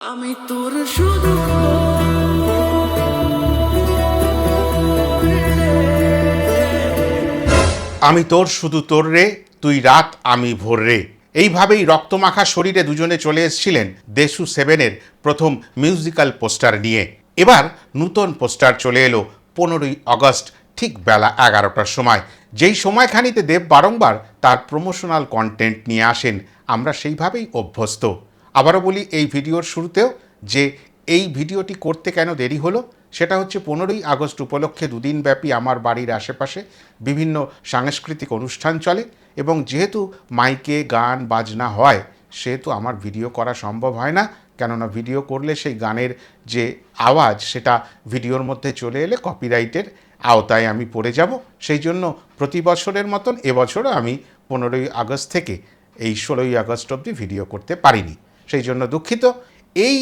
আমি তোর শুধু আমি তোর শুধু তোর রে, তুই রাত আমি ভোর রে। এইভাবেই রক্তমাখা শরীরে দুজনে চলে এসেছিলেন দেশু সেভেনের প্রথম মিউজিক্যাল পোস্টার নিয়ে। এবার নূতন পোস্টার চলে এলো 15ই আগস্ট ঠিক বেলা 11টার সময়। যেই সময়খানিতে দেব বারংবার তার প্রমোশনাল কন্টেন্ট নিয়ে আসেন, আমরা সেইভাবেই অভ্যস্ত। আবারও বলি এই ভিডিওর শুরুতেও যে এই ভিডিওটি করতে কেন দেরি হলো, সেটা হচ্ছে 15ই আগস্ট উপলক্ষে দুদিনব্যাপী আমার বাড়ির আশেপাশে বিভিন্ন সাংস্কৃতিক অনুষ্ঠান চলে এবং যেহেতু মাইকে গান বাজনা হয় সেহেতু আমার ভিডিও করা সম্ভব হয় না, কেননা ভিডিও করলে সেই গানের যে আওয়াজ সেটা ভিডিওর মধ্যে চলে এলে কপিরাইটের আওতায় আমি পড়ে যাব। সেই জন্য প্রতি বছরের মতন এবছরও আমি 15ই আগস্ট থেকে এই 16ই আগস্ট অবধি ভিডিও করতে পারিনি, সেই জন্য দুঃখিত। এই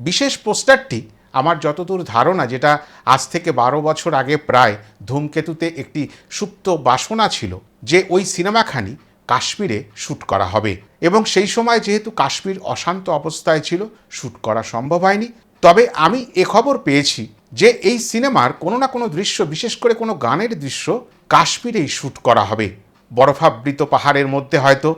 বিশেষ পোস্টারটি আমার যতদূর ধারণা, যেটা আজ থেকে 12 বছর আগে প্রায় ধূমকেতুতে একটি সুপ্ত বাসনা ছিল যে ওই সিনেমাখানি কাশ্মীরে শ্যুট করা হবে, এবং সেই সময় যেহেতু কাশ্মীর অশান্ত অবস্থায় ছিল শ্যুট করা সম্ভব হয়নি। তবে আমি এ খবর পেয়েছি যে এই সিনেমার কোনো না কোনো দৃশ্য, বিশেষ করে কোনো গানের দৃশ্য কাশ্মীরেই শ্যুট করা হবে। বরফাবৃত পাহাড়ের মধ্যে হয়তো,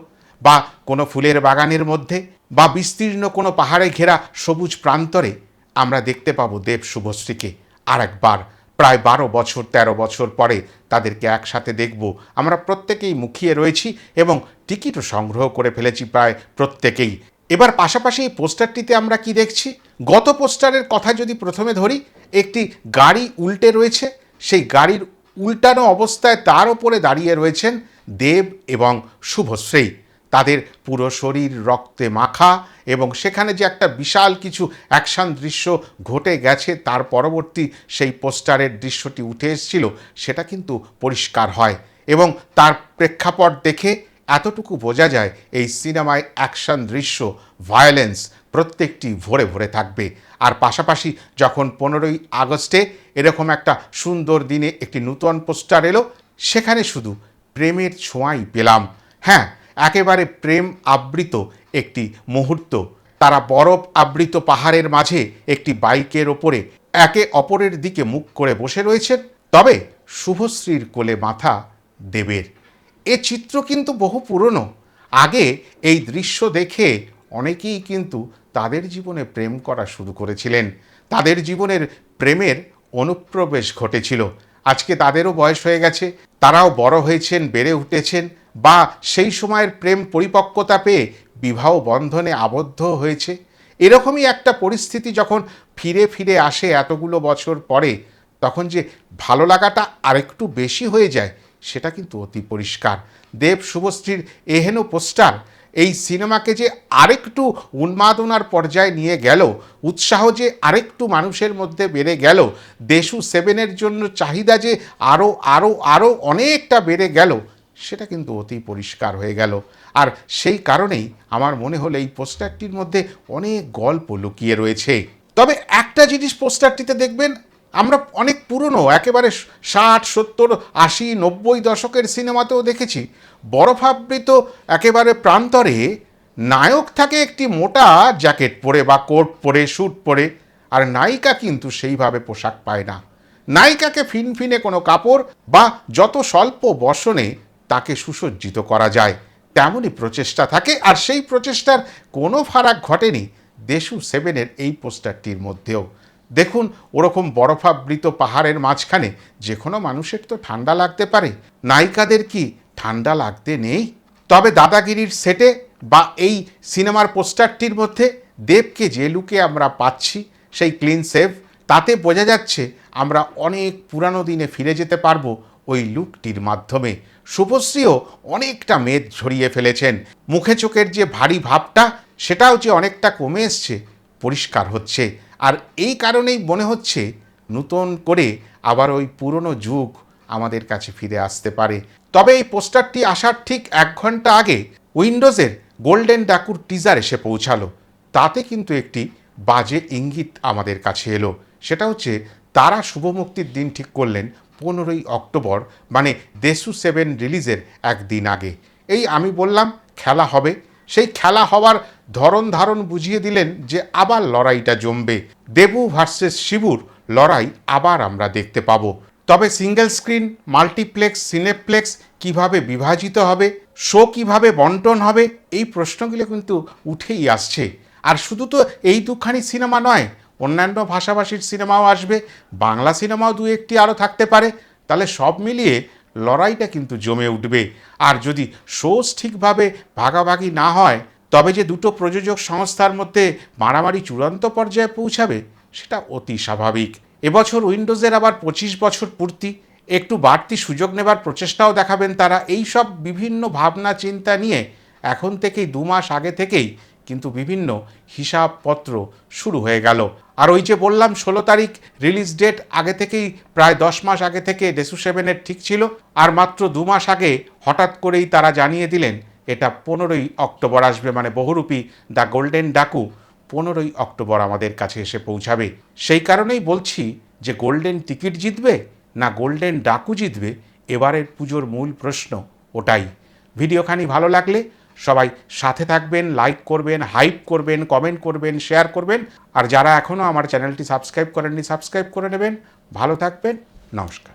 বা কোনো ফুলের বাগানের মধ্যে, বা বিস্তীর্ণ কোনো পাহাড়ে ঘেরা সবুজ প্রান্তরে আমরা দেখতে পাবো দেব শুভশ্রীকে আর একবার। প্রায় 12 বছর 13 বছর পরে তাদেরকে একসাথে দেখব আমরা প্রত্যেকেই মুখিয়ে রয়েছি এবং টিকিটও সংগ্রহ করে ফেলেছি প্রায় প্রত্যেকেই। এবার পাশাপাশি এই পোস্টারটিতে আমরা কি দেখছি, গত পোস্টারের কথা যদি প্রথমে ধরি, একটি গাড়ি উল্টে রয়েছে, সেই গাড়ির উল্টানো অবস্থায় তার ওপরে দাঁড়িয়ে রয়েছেন দেব এবং শুভশ্রী। তাদের পুরো শরীর রক্তে মাখা, এবং সেখানে যে একটা বিশাল কিছু অ্যাকশন দৃশ্য ঘটে গেছে তার পরবর্তী সেই পোস্টারের দৃশ্যটি উঠে এসেছিল, সেটা কিন্তু পরিষ্কার হয় এবং তার প্রেক্ষাপট দেখে এতটুকু বোঝা যায় এই সিনেমায় অ্যাকশন দৃশ্য, ভায়োলেন্স প্রত্যেকটি ভরে ভরে থাকবে। আর পাশাপাশি যখন 15ই আগস্টে এরকম একটা সুন্দর দিনে একটি নূতন পোস্টার এলো, সেখানে শুধু প্রেমের ছোঁয়াই পেলাম। হ্যাঁ, একেবারে প্রেম আবৃত একটি মুহূর্ত। তারা বরফ আবৃত পাহাড়ের মাঝে একটি বাইকের ওপরে একে অপরের দিকে মুখ করে বসে রয়েছেন, তবে শুভশ্রীর কোলে মাথা দেবের। এ চিত্র কিন্তু বহু পুরনো। আগে এই দৃশ্য দেখে অনেকেই কিন্তু তাদের জীবনে প্রেম করা শুরু করেছিলেন, তাদের জীবনের প্রেমের অনুপ্রবেশ ঘটেছিল। আজকে তাদেরও বয়স হয়ে গেছে, তারাও বড় হয়েছেন, বেড়ে উঠেছেন, বা সেই সময়ের প্রেম পরিপক্কতা পেয়ে বিবাহ বন্ধনে আবদ্ধ হয়েছে। এরকমই একটা পরিস্থিতি যখন ফিরে ফিরে আসে এতগুলো বছর পরে, তখন যে ভালো লাগাটা আরেকটু বেশি হয়ে যায় সেটা কিন্তু অতি পরিষ্কার। দেব শুভশ্রীর এহেন পোস্টার এই সিনেমাকে যে আরেকটু উন্মাদনার পর্যায়ে নিয়ে গেল, উৎসাহ যে আরেকটু মানুষের মধ্যে বেড়ে গেল, দেশু সেভেনের জন্য চাহিদা যে আরও আরও আরও অনেকটা বেড়ে গেল, সেটা কিন্তু অতি পরিষ্কার হয়ে গেল। আর সেই কারণেই আমার মনে হলো এই পোস্টারটির মধ্যে অনেক গল্প লুকিয়ে রয়েছে। তবে একটা জিনিস পোস্টারটিতে দেখবেন, আমরা অনেক পুরনো একেবারে 60, 70, 80, 90 দশকের সিনেমাতেও দেখেছি, বরফাবৃত একেবারে প্রান্তরে নায়ক থাকে একটি মোটা জ্যাকেট পরে বা কোট পরে, স্যুট পরে, আর নায়িকা কিন্তু সেইভাবে পোশাক পায় না। নায়িকাকে ফিনফিনে কোনো কাপড় বা যত স্বল্প বসনে তাকে সুসজ্জিত করা যায় তেমনই প্রচেষ্টা থাকে, আর সেই প্রচেষ্টার কোনো ফারাক ঘটেনি দেশু সেভেনের এই পোস্টারটির মধ্যেও। দেখুন, ওরকম বরফাবৃত পাহাড়ের মাঝখানে যে কোনো মানুষের তো ঠান্ডা লাগতে পারে, নায়িকাদের কি ঠান্ডা লাগতে নেই? তবে দাদাগিরির সেটে বা এই সিনেমার পোস্টারটির মধ্যে দেবকে যে লুকে আমরা পাচ্ছি, সেই ক্লিন সেভ, তাতে বোঝা যাচ্ছে আমরা অনেক পুরানো দিনে ফিরে যেতে পারবো ওই লুকটির মাধ্যমে। শুভশ্রীও অনেকটা মেদ ঝরিয়ে ফেলেছেন, মুখে চোখের যে ভারী ভাবটা সেটাও যে অনেকটা কমে এসছে পরিষ্কার হচ্ছে। আর এই কারণেই মনে হচ্ছে নতুন করে আবার ওই পুরনো যুগ আমাদের কাছে ফিরে আসতে পারে। তবে এই পোস্টারটি আসার ঠিক 1 ঘন্টা আগে উইন্ডোজের গোল্ডেন ডাকুর টিজার এসে পৌঁছালো। তাতে কিন্তু একটি বাজে ইঙ্গিত আমাদের কাছে এলো, সেটা হচ্ছে তারা শুভমুক্তির দিন ঠিক করলেন 15ই অক্টোবর, মানে দেশু সেভেন রিলিজের একদিন আগে। এই আমি বললাম খেলা হবে, সেই খেলা হওয়ার ধরন ধারণ বুঝিয়ে দিলেন যে আবার লড়াইটা জমবে। দেবু ভার্সেস শিবুর লড়াই আবার আমরা দেখতে পাবো। তবে সিঙ্গেল স্ক্রিন, মাল্টিপ্লেক্স, সিনেপ্লেক্স কিভাবে বিভাজিত হবে, শো কিভাবে বন্টন হবে, এই প্রশ্নগুলো কিন্তু উঠেই আসছে। আর শুধু তো এই দুখানি সিনেমা নয়, অন্যান্য ভাষাভাষীর সিনেমাও আসবে, বাংলা সিনেমাও দু একটি আরও থাকতে পারে। তাহলে সব মিলিয়ে লড়াইটা কিন্তু জমে উঠবে। আর যদি শোজ ঠিকভাবে ভাগাভাগি না হয়, তবে যে দুটো প্রযোজক সংস্থার মধ্যে মারামারি চূড়ান্ত পর্যায়ে পৌঁছাবে, সেটা অতি স্বাভাবিক। এবছর উইন্ডোজের আবার 25 বছর পূর্তি, একটু বাড়তি সুযোগ নেবার প্রচেষ্টাও দেখাবেন তারা। এই সব বিভিন্ন ভাবনা চিন্তা নিয়ে এখন থেকেই 2 মাস আগে থেকেই কিন্তু বিভিন্ন হিসাবপত্র শুরু হয়ে গেল। আর ওই যে বললাম 16 তারিখ রিলিজ ডেট, আগে থেকেই প্রায় 10 মাস আগে থেকে ডেসু 7-এর ঠিক ছিল। আর মাত্র 2 মাস আগে হঠাৎ করেই তারা জানিয়ে দিলেন এটা 15ই অক্টোবর আসবে, মানে বহুরূপী দ্য গোল্ডেন ডাকু 15ই অক্টোবর আমাদের কাছে এসে পৌঁছাবে। সেই কারণেই বলছি যে গোল্ডেন টিকিট জিতবে না গোল্ডেন ডাকু জিতবে, এবারের পুজোর মূল প্রশ্ন ওটাই। ভিডিওখানি ভালো লাগলে সবাই সাথে থাকবেন, লাইক করবেন, হাইপ করবেন, কমেন্ট করবেন, শেয়ার করবেন। আর যারা এখনও আমার চ্যানেলটি সাবস্ক্রাইব করেননি, সাবস্ক্রাইব করে নেবেন। ভালো থাকবেন, নমস্কার।